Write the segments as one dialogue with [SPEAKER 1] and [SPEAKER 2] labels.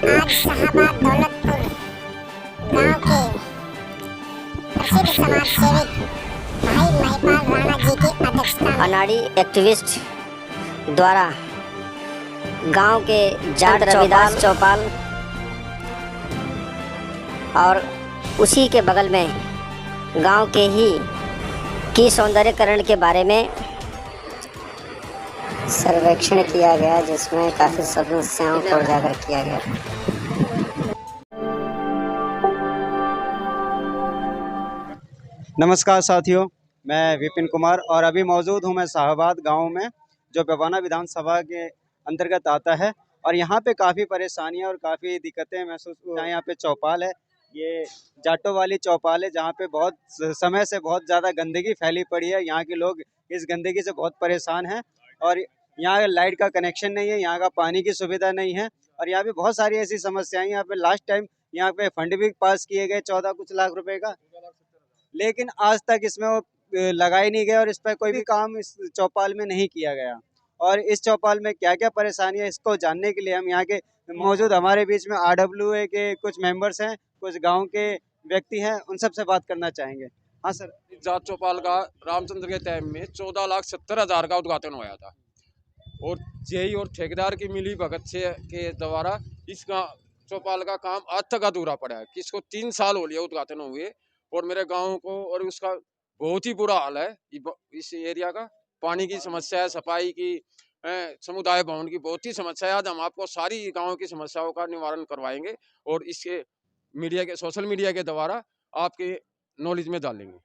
[SPEAKER 1] आज शाहबाद दौलतपुर गांव के प्रसिद्ध समाज सेवक भाई महिपाल राणा जी की अध्यक्षता में
[SPEAKER 2] अनाड़ी एक्टिविस्ट द्वारा गांव के जाट रविदास चौपाल और उसी के बगल में गांव के ही की सौंदर्यकरण के बारे में सर्वेक्षण किया गया, जिसमें काफ़ी समस्याओं को उजागर किया गया।
[SPEAKER 3] नमस्कार साथियों, मैं विपिन कुमार और अभी मौजूद हूं मैं शाहबाद गांव में, जो बवाना विधानसभा के अंतर्गत आता है। और यहां पे काफ़ी परेशानियां और काफ़ी दिक्कतें महसूस हो रही हैं। यहाँ पे चौपाल है, ये जाटों वाली चौपाल है, जहां पे बहुत समय से बहुत ज़्यादा गंदगी फैली पड़ी है। यहाँ के लोग इस गंदगी से बहुत परेशान हैं और यहाँ लाइट का कनेक्शन नहीं है, यहाँ का पानी की सुविधा नहीं है और यहाँ पे बहुत सारी ऐसी समस्याएं। यहाँ पे लास्ट टाइम यहाँ पे फंड भी पास किए गए 14 कुछ लाख रुपए का, लेकिन आज तक इसमें वो लगाई नहीं गया और इस पर कोई भी काम इस चौपाल में नहीं किया गया। और इस चौपाल में क्या क्या परेशानी है, इसको जानने के लिए हम यहाँ के मौजूद हमारे बीच में RWA के कुछ मेंबर्स हैं, कुछ गांव के व्यक्ति हैं, उन सब से बात करना चाहेंगे। हाँ सर।
[SPEAKER 4] जाट चौपाल का रामचंद्र के टाइम में 14,70,000 का उद्घाटन हुआ था और जेई और ठेकेदार की मिली भगत से के द्वारा इस चौपाल का काम आज तक अधूरा पड़ा है। किसको 3 साल हो लिया उद्घाटन हुए और मेरे गांव को और उसका बहुत ही बुरा हाल है। इस एरिया का पानी की समस्या है, सफाई की, समुदाय भवन की बहुत ही समस्या है। आज हम आपको सारी गांव की समस्याओं का निवारण करवाएंगे और इसके सोशल मीडिया के द्वारा आपके नॉलेज में डालेंगे।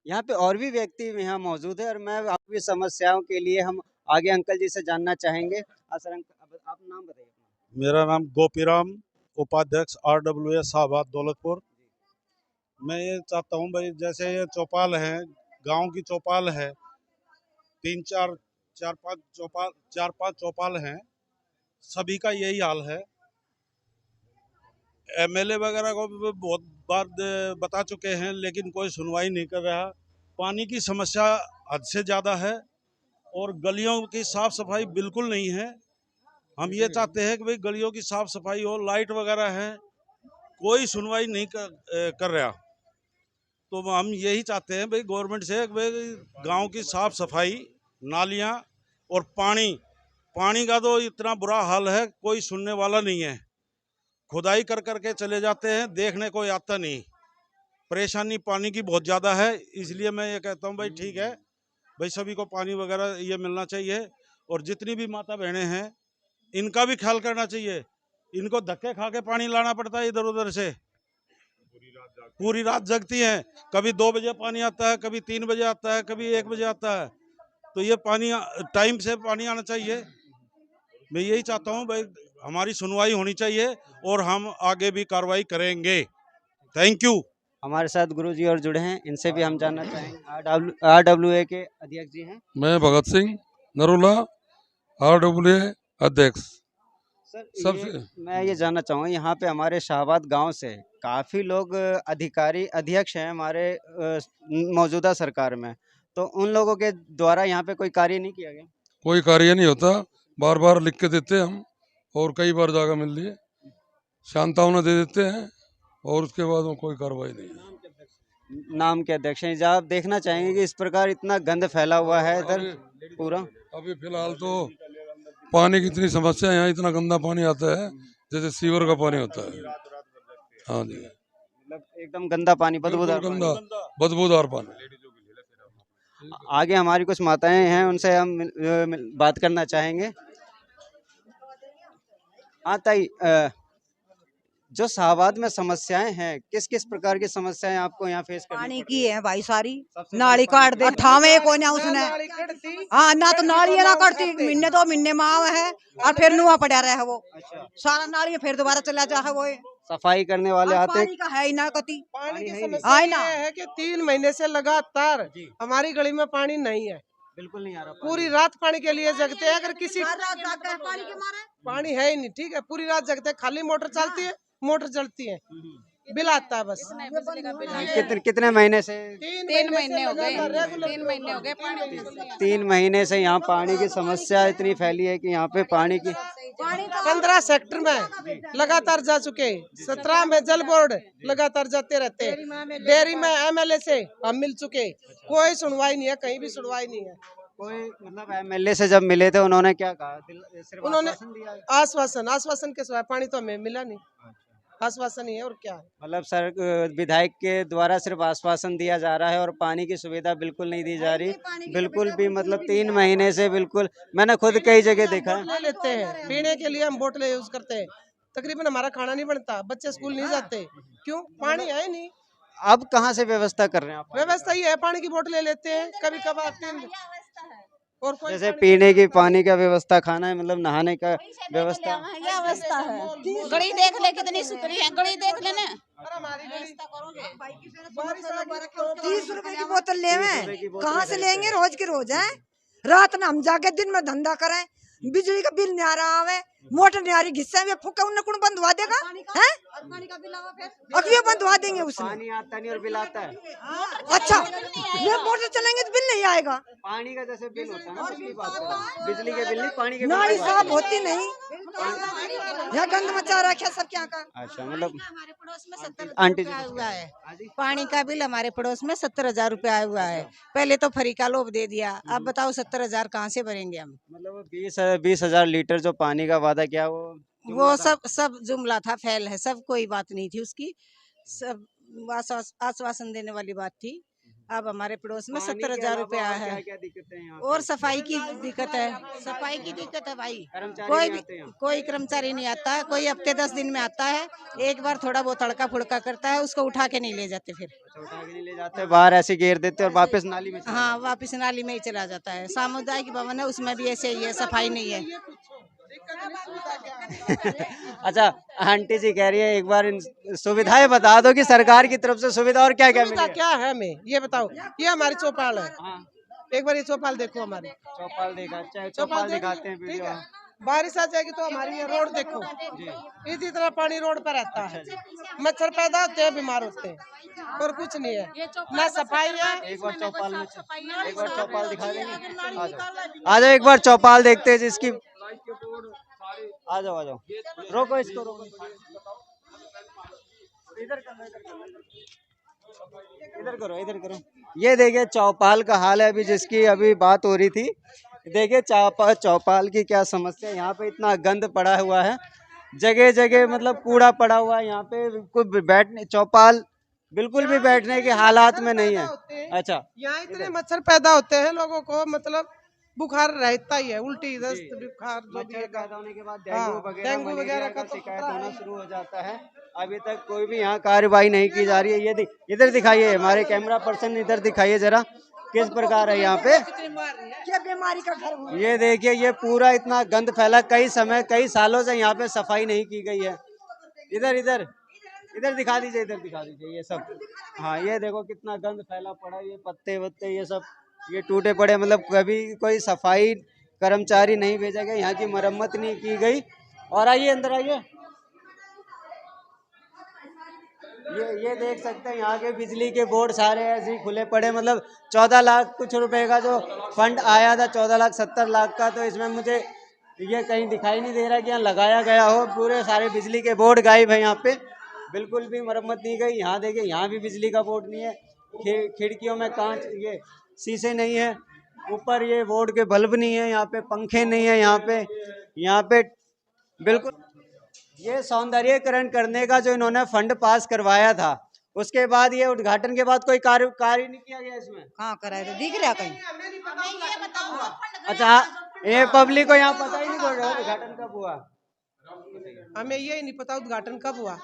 [SPEAKER 3] यहाँ पे और भी व्यक्ति यहाँ मौजूद है और मैं आपकी समस्याओं के लिए हम आगे अंकल जी से जानना चाहेंगे। सर, आप नाम बताइए अपना।
[SPEAKER 5] मेरा नाम गोपीराम, उपाध्यक्ष RWA शाहबाद दौलतपुर। मैं ये चाहता हूँ भाई, जैसे ये चौपाल है, गांव की चौपाल है, 4-5 चौपाल हैं, सभी का यही हाल है। MLA वगैरह को भी बहुत बार बता चुके हैं, लेकिन कोई सुनवाई नहीं कर रहा। पानी की समस्या हद से ज़्यादा है और गलियों की साफ़ सफाई बिल्कुल नहीं है। हम ये चाहते हैं कि भाई गलियों की साफ़ सफाई हो, लाइट वगैरह है, कोई सुनवाई नहीं कर रहा। तो हम यही चाहते हैं भाई गवर्नमेंट से, भाई गांव की साफ़ सफाई, नालियां और पानी का तो इतना बुरा हाल है, कोई सुनने वाला नहीं है। खुदाई कर करके चले जाते हैं, देखने कोई आता नहीं। परेशानी पानी की बहुत ज़्यादा है, इसलिए मैं ये कहता हूँ भाई ठीक है भाई, सभी को पानी वगैरह ये मिलना चाहिए और जितनी भी माता बहनें हैं इनका भी ख्याल करना चाहिए। इनको धक्के खा के पानी लाना पड़ता है इधर उधर से, पूरी रात जगती हैं। कभी 2 बजे पानी आता है, कभी 3 बजे आता है, कभी 1 बजे आता है। तो ये पानी टाइम से पानी आना चाहिए। मैं यही चाहता हूँ भाई, हमारी सुनवाई होनी चाहिए और हम आगे भी कार्रवाई करेंगे। Thank you.
[SPEAKER 3] हमारे साथ गुरुजी और जुड़े हैं, इनसे भी हम जानना चाहेंगे। RWA के अध्यक्ष जी हैं।
[SPEAKER 6] मैं भगत सिंह नरोला, RWA अध्यक्ष।
[SPEAKER 3] सर, मैं ये जानना चाहूँगा, यहाँ पे हमारे शाहबाद गांव से काफ़ी लोग अध्यक्ष हैं हमारे मौजूदा सरकार में, तो उन लोगों के द्वारा यहाँ पे कोई कार्य नहीं किया गया?
[SPEAKER 6] कोई कार्य नहीं होता, बार बार लिख के देते हम और कई बार जगह मिल रही है, शांतावना दे देते हैं और उसके बाद में कोई कार्रवाई नहीं है।
[SPEAKER 3] नाम के अध्यक्ष हैं। आप देखना चाहेंगे कि इस प्रकार इतना गंद फैला हुआ है इधर पूरा।
[SPEAKER 6] अभी फिलहाल तो पानी की इतनी समस्या है, यहाँ इतना गंदा पानी आता है जैसे सीवर का पानी होता है। हाँ जी,
[SPEAKER 3] मतलब एकदम गंदा पानी, बदबूदार
[SPEAKER 6] गंदा बदबूदार पानी।
[SPEAKER 3] आगे हमारी कुछ माताएं हैं, उनसे हम बात करना चाहेंगे। हाँ ताई, जो शाहबाद में समस्याएं हैं, किस किस प्रकार की समस्याएं आपको यहाँ फेस करनी
[SPEAKER 7] पानी की है भाई, सारी नाली काट दे, ठावे को ना उसने। हाँ, ना तो नाली ना करती, महीने 2 महीने में आवे है और फिर नुआ पड़ा रहा है वो। अच्छा। सारा नाली फिर दोबारा चला जा है वो।
[SPEAKER 3] सफाई करने वाले आते हैं,
[SPEAKER 7] पानी का है ही ना कति।
[SPEAKER 8] पानी की समस्या ये है कि 3 महीने से लगातार हमारी गली में पानी नहीं है,
[SPEAKER 3] बिल्कुल नहीं आ रहा।
[SPEAKER 8] पूरी रात पानी के लिए जगते हैं। अगर किसी
[SPEAKER 7] पानी के मारे
[SPEAKER 8] पानी है ही नहीं, ठीक है, पूरी रात जगते हैं, खाली मोटर चलती है, मोटर चलती है। बिल आता है बस।
[SPEAKER 3] कितने महीने से?
[SPEAKER 8] 3 महीने हो गए। 3 महीने हो गए पानी बिल्कुल नहीं आता।
[SPEAKER 3] 3 महीने से यहाँ पानी की समस्या इतनी फैली है कि यहाँ पे पानी की
[SPEAKER 8] 15 सेक्टर में लगातार जा चुके, 17 में जल बोर्ड लगातार जाते रहते, डेयरी में MLA से हम मिल चुके, कोई सुनवाई नहीं है, कहीं भी सुनवाई नहीं है।
[SPEAKER 3] कोई मतलब MLA से जब मिले थे उन्होंने क्या कहा? सिर्फ
[SPEAKER 8] उन्होंने
[SPEAKER 3] आश्वासन दिया है?
[SPEAKER 8] आश्वासन के सिवाय पानी तो हमें मिला नहीं। आश्वासन ही है और क्या है।
[SPEAKER 3] मतलब सर विधायक के द्वारा सिर्फ आश्वासन दिया जा रहा है और पानी की सुविधा बिल्कुल नहीं दी जा रही, बिल्कुल भी। मतलब 3 महीने से बिल्कुल, मैंने खुद कई जगह देखा है।
[SPEAKER 8] ले लेते हैं पीने के लिए, हम बोतलें यूज करते हैं, तकरीबन हमारा खाना नहीं बनता, बच्चे स्कूल नहीं जाते, क्यों? पानी है नहीं।
[SPEAKER 3] अब कहाँ से व्यवस्था कर रहे हैं आप?
[SPEAKER 8] व्यवस्था ये है, पानी की बोतलें लेते हैं, कभी कभार 3 और कोई
[SPEAKER 3] जैसे पीने की पानी का व्यवस्था, खाना है, मतलब नहाने का व्यवस्था।
[SPEAKER 9] क्या अवस्था है? गली देख ले कितनी सुथरी है, गली देख लेना।
[SPEAKER 7] 30 रुपए की बोतल ले, कहाँ से लेंगे? रोज के रोज है, रात में हम जाके दिन में धंधा करें, बिजली का बिल नहीं आ रहा है, मोटर नहीं आ रही, घिस्से में फूका उन्हें कौन बंद हुआ देगा? हैं? अभी बंद हुआ देंगे उसमें।
[SPEAKER 3] पानी आता नहीं और बिल आता है।
[SPEAKER 7] अच्छा, ये मोटर चलेंगे तो बिल नहीं आएगा।
[SPEAKER 3] पानी का जैसे बिल होता है ना, उसकी बात है। बिजली के बिल नहीं, पानी के
[SPEAKER 7] नाली
[SPEAKER 3] बिल।
[SPEAKER 7] साफ होती नहीं, यहाँ गंद मचा रखा सब क्या का।
[SPEAKER 3] अच्छा, मतलब
[SPEAKER 9] हमारे पड़ोस में 70
[SPEAKER 3] आंटी जी
[SPEAKER 9] हुआ है, पानी का बिल हमारे पड़ोस में 70,000 रुपया आया हुआ है। पहले तो फ्री का लोभ दे दिया, अब बताओ 70,000 कहाँ से भरेंगे हम?
[SPEAKER 3] मतलब 20,000 लीटर जो पानी का वादा किया
[SPEAKER 9] वो सब जुमला था, फैल है, सब कोई बात नहीं थी उसकी, सब आश्वासन देने वाली बात थी। अब हमारे पड़ोस में 70,000 रुपया है।
[SPEAKER 3] क्या दिक्कतें हैं यहाँ?
[SPEAKER 9] और सफाई की दिक्कत है, सफाई की दिक्कत है भाई। कोई कर्मचारी नहीं आता, कोई हफ्ते 10 दिन में आता है, एक बार थोड़ा बहुत तड़का फुड़का करता है, उसको उठा के नहीं ले जाते, फिर
[SPEAKER 3] उठा के नहीं ले जाते, बाहर ऐसे घेर देते और वापस नाली में।
[SPEAKER 9] हाँ, वापस नाली में ही चला जाता है। सामुदायिक भवन है, उसमें भी ऐसे ही है, सफाई नहीं है।
[SPEAKER 3] अच्छा, आंटी जी कह रही है एक बार इन सुविधाएं बता दो कि सरकार की तरफ से सुविधा और क्या क्या
[SPEAKER 8] सुविधा क्या है हमें, ये बताओ। ये हमारी चौपाल है, एक बार ये चौपाल देखो हमारी।
[SPEAKER 3] चौपाल देखा, चौपाल दिखाते हैं
[SPEAKER 8] ठीक है।
[SPEAKER 3] वीडियो।
[SPEAKER 8] बारिश आ जाएगी तो हमारी ये रोड देखो, इसी तरह पानी रोड पर रहता है, मच्छर पैदा होते हैं, बीमार होते हैं, और कुछ नहीं है, ना सफाई है।
[SPEAKER 3] एक बार चौपाल में, एक बार चौपाल दिखा देंगे। आ जाओ एक बार चौपाल देखते हैं जिसकी। आ जाओ रोको इसको, रोको इधर करो। ये देखिए चौपाल का हाल है अभी, जिसकी अभी बात हो रही थी। देखिए चौपाल की क्या समस्या है। यहाँ पे इतना गंद पड़ा हुआ है, जगह जगह मतलब कूड़ा पड़ा हुआ है। यहाँ पे कोई बैठने, चौपाल बिल्कुल भी बैठने के हालात में नहीं है। अच्छा,
[SPEAKER 8] यहाँ इतने मच्छर पैदा होते हैं, लोगों को मतलब बुखार रहता ही है, उल्टी दस्त बुखार जो भी है।
[SPEAKER 3] पैदा होने के बाद
[SPEAKER 8] डेंगू वगैरह का तो
[SPEAKER 3] शिकायत होना शुरू हो जाता है। अभी तक कोई भी यहाँ कार्यवाही नहीं की जा रही है। ये इधर दिखाइए, हमारे कैमरा पर्सन इधर दिखाइए जरा, किस प्रकार है यहाँ पे
[SPEAKER 7] क्या बीमारी का घर हुआ।
[SPEAKER 3] ये देखिए, ये पूरा इतना गंद फैला, कई सालों से यहाँ पे सफाई नहीं की गई है। इधर दिखा दीजिए, ये सब। हाँ, ये देखो कितना गंद फैला पड़ा, ये पत्ते वत्ते ये सब ये टूटे पड़े। मतलब कभी कोई सफाई कर्मचारी नहीं भेजा गया, यहाँ की मरम्मत नहीं की गई। और आइए अंदर आइए, ये देख सकते हैं यहाँ के बिजली के बोर्ड सारे ऐसे ही खुले पड़े। मतलब 14 लाख कुछ रुपए का जो फंड आया था, 14,70 लाख का, तो इसमें मुझे ये कहीं दिखाई नहीं दे रहा कि यहाँ लगाया गया हो। पूरे सारे बिजली के बोर्ड गायब है, यहाँ पे बिल्कुल भी मरम्मत नहीं गई। यहाँ देखिए, यहाँ भी बिजली का बोर्ड नहीं है, खिड़कियों में कांच, ये शीशे नहीं है, ऊपर ये बोर्ड के बल्ब नहीं है, यहाँ पे पंखे नहीं है, यहाँ पे बिल्कुल। ये सौंदर्यीकरण करने का जो इन्होंने फंड पास करवाया था, उसके बाद ये उद्घाटन के बाद कोई कार्य नहीं किया गया इसमें।
[SPEAKER 7] कहाँ कराए थे, दिख रहा कहीं?
[SPEAKER 3] अच्छा, ये पब्लिक को यहाँ पता ही नहीं पड़ रहा उद्घाटन कब हुआ।
[SPEAKER 8] हमें ये नहीं पता उद्घाटन कब हुआ।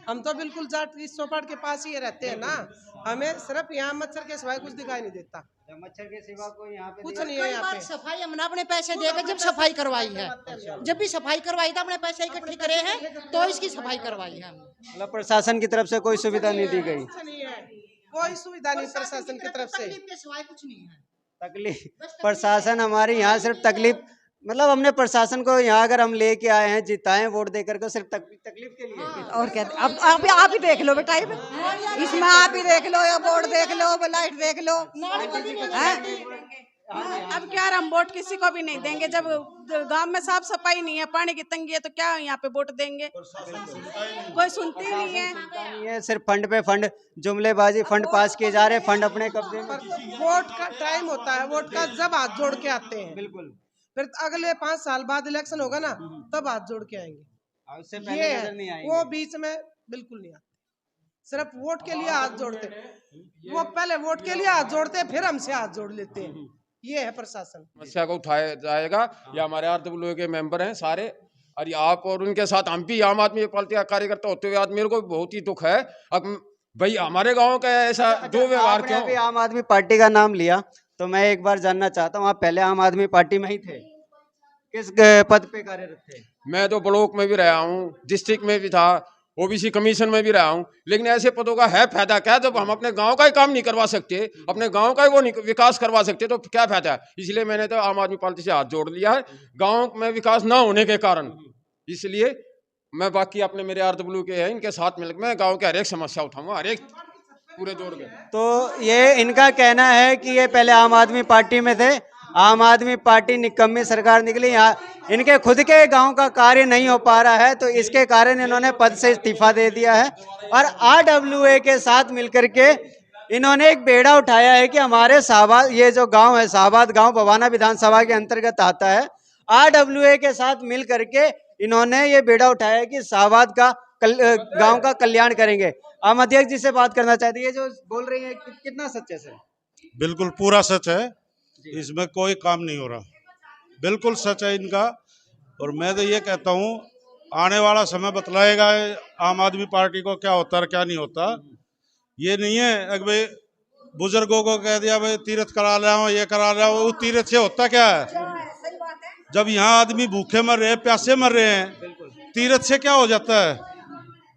[SPEAKER 8] हम तो बिल्कुल जाट इस चौपाट के पास ही रहते हैं ना, हमें सिर्फ यहाँ मच्छर के सिवाय कुछ दिखाई नहीं देता।
[SPEAKER 3] मच्छर के सिवा कोई यहाँ पे
[SPEAKER 8] कुछ नहीं है यहाँ पे।
[SPEAKER 9] सफाई हमने अपने पैसे देकर जब सफाई करवाई है, जब भी सफाई करवाई था अपने पैसे इकट्ठे करे हैं तो इसकी सफाई करवाई है।
[SPEAKER 3] मतलब प्रशासन की तरफ से कोई सुविधा नहीं दी गई।
[SPEAKER 8] कुछ नहीं है, कोई सुविधा नहीं प्रशासन की तरफ से।
[SPEAKER 9] सिवाय कुछ नहीं है।
[SPEAKER 3] तकलीफ प्रशासन हमारी यहाँ सिर्फ तकलीफ मतलब हमने प्रशासन को यहाँ अगर हम लेके आए हैं, जिताए वोट देकर के, सिर्फ तकलीफ के लिए।
[SPEAKER 7] और क्या, अब आप ही देख लो बेटा, इसमें आप ही देख लो, या बोर्ड देख लो, लाइट देख लो।
[SPEAKER 9] अब क्या हम वोट किसी को भी नहीं देंगे जब गांव में साफ सफाई नहीं है, पानी की तंगी है, तो क्या यहाँ पे वोट देंगे? कोई सुनती नहीं है।
[SPEAKER 3] सिर्फ फंड पे फंड, जुमलेबाजी, फंड पास किए जा रहे हैं, फंड अपने कब्जे में।
[SPEAKER 8] वोट का टाइम होता है, वोट का जब हाथ जोड़ के आते हैं,
[SPEAKER 3] बिल्कुल।
[SPEAKER 8] फिर अगले 5 साल बाद इलेक्शन होगा ना, तब हाथ जोड़ के आएंगे।
[SPEAKER 3] उससे
[SPEAKER 8] ये
[SPEAKER 3] पहले नजर
[SPEAKER 8] है,
[SPEAKER 3] नहीं आएंगे।
[SPEAKER 8] वो बीच में बिल्कुल नहीं आते, सिर्फ वोट के लिए हाथ जोड़ते। वो पहले वोट के लिए हाथ जोड़ते, फिर हमसे हाथ जोड़ लेते हैं। ये है प्रशासन।
[SPEAKER 4] समस्या को उठाया जाएगा। ये हमारे RWA के मेंबर हैं सारे, और आप और उनके साथ हम भी आम आदमी पार्टी का कार्यकर्ता होते हुए आज मेरे को बहुत ही दुख है। अब भाई हमारे गांव का ऐसा दो व्यवहार क्यों?
[SPEAKER 3] अभी आम आदमी पार्टी का नाम लिया, तो मैं एक बार जानना चाहता हूँ, आप पहले आम आदमी पार्टी में ही थे, किस पद पे कार्यरत थे?
[SPEAKER 4] मैं तो ब्लॉक में भी रहा हूँ, डिस्ट्रिक्ट में भी था, OBC कमीशन में भी रहा हूँ, लेकिन ऐसे पदों का है फायदा क्या जब हम अपने गांव का ही काम नहीं करवा सकते, अपने गांव का ही वो नहीं विकास करवा सकते, तो क्या फायदा है? इसलिए मैंने तो आम आदमी पार्टी से हाथ जोड़ लिया है, गांव में विकास ना होने के कारण। इसलिए मैं बाकी अपने मेरे RWA के हैं, इनके साथ मिलकर मैं गाँव की हर एक समस्या उठाऊंगा, हर एक पूरे जोड़ के।
[SPEAKER 3] तो ये इनका कहना है कि ये पहले आम आदमी पार्टी में थे, आम आदमी पार्टी निकम्मी सरकार निकली, यहाँ इनके खुद के गांव का कार्य नहीं हो पा रहा है, तो इसके कारण इन्होंने पद से इस्तीफा दे दिया है। और RWA के साथ मिलकर के इन्होंने एक बेड़ा उठाया है कि हमारे शाहबाद, ये जो गांव है शाहबाद गांव बवाना विधानसभा के अंतर्गत आता है, RWA के साथ मिल करके इन्होंने ये बेड़ा उठाया है कि शाहबाद का गांव का कल्याण करेंगे। हम अध्यक्ष जी से बात करना चाहते हैं, ये जो बोल रही है कितना सच है सर?
[SPEAKER 5] बिल्कुल पूरा सच है, इसमें कोई काम नहीं हो रहा, बिल्कुल सच है इनका। और मैं तो ये कहता हूँ आने वाला समय बतलाएगा आम आदमी पार्टी को क्या होता है क्या नहीं होता। ये नहीं है कि भाई बुजुर्गों को कह दिया भाई तीर्थ करा रहा हूँ, ये करा रहा हूँ, वो तीर्थ से होता क्या है? जब यहाँ आदमी भूखे मर रहे हैं, प्यासे मर रहे हैं, तीर्थ से क्या हो जाता है?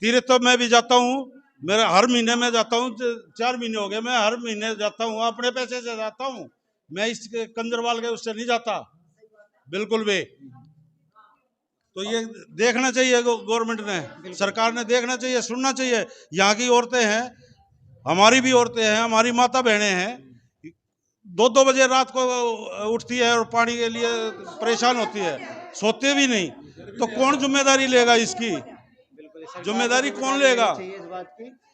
[SPEAKER 5] तीर्थ तो मैं भी जाता हूँ, मेरा हर महीने में जाता हूँ, 4 महीने हो गए मैं हर महीने जाता हूँ, अपने पैसे से जाता हूँ, मैं इस कंजरवाल के उससे नहीं जाता बिल्कुल भी। तो ये देखना चाहिए गवर्नमेंट ने, सरकार ने देखना चाहिए, सुनना चाहिए। यहाँ की औरतें हैं, हमारी भी औरतें हैं, हमारी माता बहनें हैं, 2-2 बजे रात को उठती है और पानी के लिए परेशान होती है, सोते भी नहीं। तो कौन जिम्मेदारी लेगा इसकी? जिम्मेदारी कौन लेगा?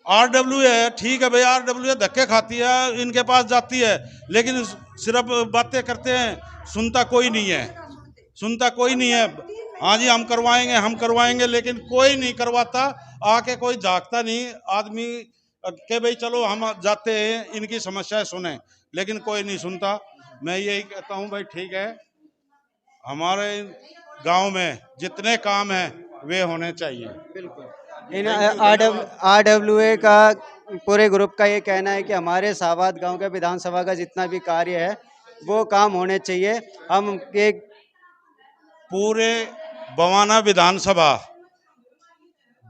[SPEAKER 5] RWA है, ठीक है भाई, RWA धक्के खाती है, इनके पास जाती है, लेकिन सिर्फ बातें करते हैं, सुनता कोई नहीं है, सुनता कोई नहीं है। हाँ जी हम करवाएंगे, लेकिन कोई नहीं करवाता, आके कोई झांकता नहीं। आदमी के भाई चलो हम जाते हैं, इनकी समस्याएं सुने, लेकिन कोई नहीं सुनता। मैं यही कहता हूँ भाई ठीक है, हमारे गांव में जितने काम हैं वे होने चाहिए।
[SPEAKER 3] बिल्कुल। इन RWA का पूरे ग्रुप का ये कहना है कि हमारे शाहबाद गांव के विधानसभा का जितना भी कार्य है वो काम होने चाहिए। हम एक
[SPEAKER 5] पूरे बवाना विधानसभा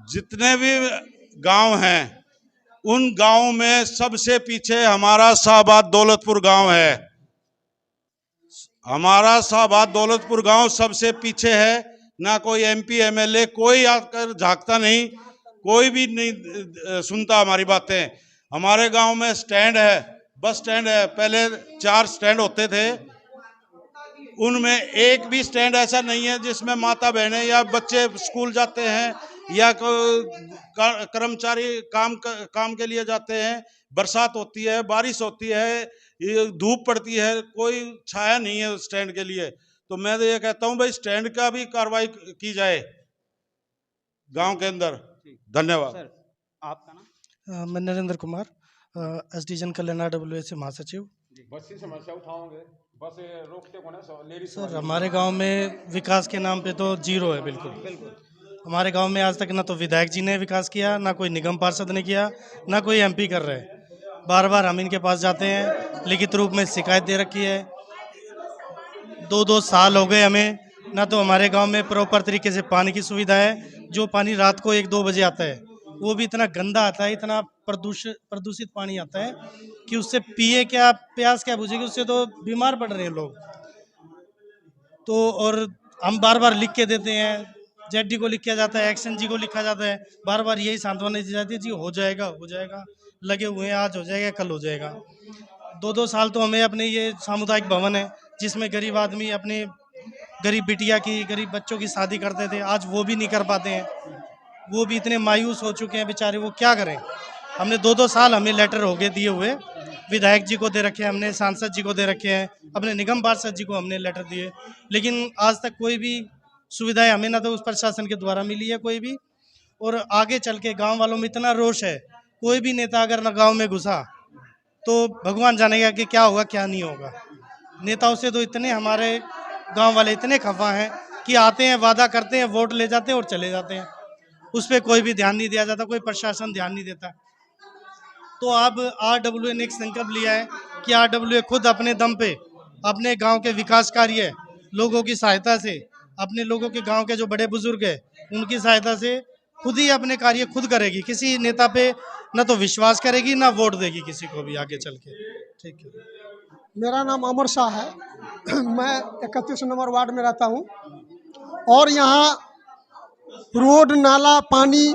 [SPEAKER 5] जितने भी गांव हैं उन गांव में सबसे पीछे हमारा शाहबाद दौलतपुर गांव है। हमारा शाहबाद दौलतपुर गांव सबसे पीछे है, ना कोई MP MLA कोई आकर झांकता नहीं, कोई भी नहीं सुनता हमारी बातें। हमारे गांव में स्टैंड है, बस स्टैंड है, पहले 4 स्टैंड होते थे, उनमें एक भी स्टैंड ऐसा नहीं है जिसमें माता बहनें या बच्चे स्कूल जाते हैं या कर्मचारी काम के लिए जाते हैं। बरसात होती है, बारिश होती है, धूप पड़ती है, कोई छाया नहीं है उस स्टैंड के लिए। तो मैं तो ये कहता हूँ भाई स्टैंड का भी कार्रवाई की जाए गांव के अंदर। धन्यवाद।
[SPEAKER 3] सर आपका नाम?
[SPEAKER 10] मैं नरेंद्र कुमार, SDN कल्याण RWA से महासचिव।
[SPEAKER 4] बस की समस्या उठाओगे, बस रोकते को ना
[SPEAKER 10] सर हमारे गांव में विकास के नाम पे तो जीरो है, बिल्कुल। हमारे गांव में आज तक ना तो विधायक जी ने विकास किया, ना कोई निगम पार्षद ने किया, ना कोई MP कर रहे हैं। बार बार हम इनके पास जाते हैं, लिखित रूप में शिकायत दे रखी है। 2-2 साल हो गए हमें, ना तो हमारे गांव में प्रॉपर तरीके से पानी की सुविधा है। जो पानी रात को 1-2 बजे आता है वो भी इतना गंदा आता है, इतना प्रदूषित पानी आता है कि उससे पिए क्या, प्यास क्या बुझेगी, उससे तो बीमार पड़ रहे हैं लोग। तो और हम बार बार लिख के देते हैं, जेडी को लिखा जाता है, एक्शन जी को लिखा जाता है, बार बार यही सांत्वना दी जाती है, जी हो जाएगा, लगे हुए हैं, आज हो जाएगा, कल हो जाएगा। 2-2 साल तो हमें अपने ये सामुदायिक भवन है जिसमें गरीब आदमी अपने गरीब बिटिया की, गरीब बच्चों की शादी करते थे, आज वो भी नहीं कर पाते हैं। वो भी इतने मायूस हो चुके हैं बेचारे, वो क्या करें। हमने 2-2 साल हमें लेटर हो गए दिए हुए, विधायक जी को दे रखे हैं हमने, सांसद जी को दे रखे हैं, अपने निगम पार्षद जी को हमने लेटर दिए, लेकिन आज तक कोई भी सुविधाएं हमें ना तो उस प्रशासन के द्वारा मिली है कोई भी। और आगे चल के गाँव वालों में इतना रोष है, कोई भी नेता अगर ना गाँव में घुसा तो भगवान जानेगा कि क्या होगा क्या नहीं होगा। नेताओं से तो इतने हमारे गांव वाले इतने खफा हैं कि आते हैं, वादा करते हैं, वोट ले जाते हैं और चले जाते हैं, उस पर कोई भी ध्यान नहीं दिया जाता, कोई प्रशासन ध्यान नहीं देता। तो अब RWA ने एक संकल्प लिया है कि RWA खुद अपने दम पे अपने गांव के विकास कार्य लोगों की सहायता से, अपने लोगों के गांव के जो बड़े बुजुर्ग हैं उनकी सहायता से खुद ही अपने कार्य खुद करेगी, किसी नेता पे न तो विश्वास करेगी ना वोट देगी किसी को भी आगे चल के। ठीक है।
[SPEAKER 11] मेरा नाम अमर शाह है। मैं 31 नंबर वार्ड में रहता हूँ और यहाँ रोड, नाला, पानी,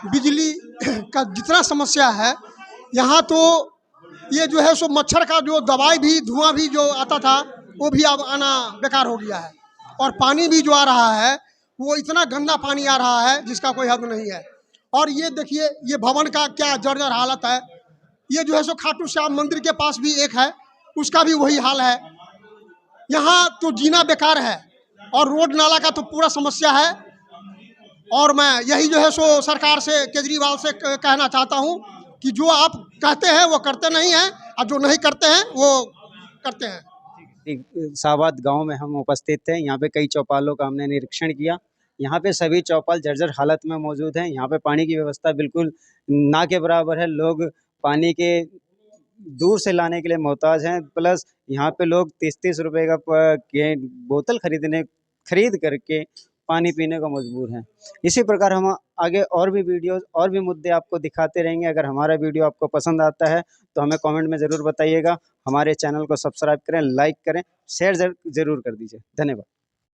[SPEAKER 11] बिजली का जितना समस्या है यहाँ, तो ये जो है सो मच्छर का जो दवाई भी, धुआं भी जो आता था वो भी अब आना बेकार हो गया है। और पानी भी जो आ रहा है वो इतना गंदा पानी आ रहा है जिसका कोई हद नहीं है। और ये देखिए, ये भवन का क्या जर्जर हालत है। ये जो है सो खाटू श्याम मंदिर के पास भी एक है, उसका भी वही हाल है। यहाँ तो जीना बेकार है और रोड नाला का तो पूरा समस्या है। और मैं यही जो है सो सरकार से, केजरीवाल से कहना चाहता हूँ कि जो आप कहते हैं वो करते नहीं हैं और जो नहीं करते हैं वो करते हैं।
[SPEAKER 3] शाहबाद गांव में हम उपस्थित थे। यहाँ पे कई चौपालों का हमने निरीक्षण किया। यहाँ पे सभी चौपाल जर्जर हालत में मौजूद हैं। यहाँ पे पानी की व्यवस्था बिल्कुल ना के बराबर है। लोग पानी के दूर से लाने के लिए मोहताज हैं। प्लस यहाँ पे लोग 30-30 रुपए का बोतल खरीद करके पानी पीने को मजबूर हैं। इसी प्रकार हम आगे और भी वीडियोस और भी मुद्दे आपको दिखाते रहेंगे। अगर हमारा वीडियो आपको पसंद आता है तो हमें कमेंट में ज़रूर बताइएगा। हमारे चैनल को सब्सक्राइब करें, लाइक करें, शेयर ज़रूर कर दीजिए। धन्यवाद।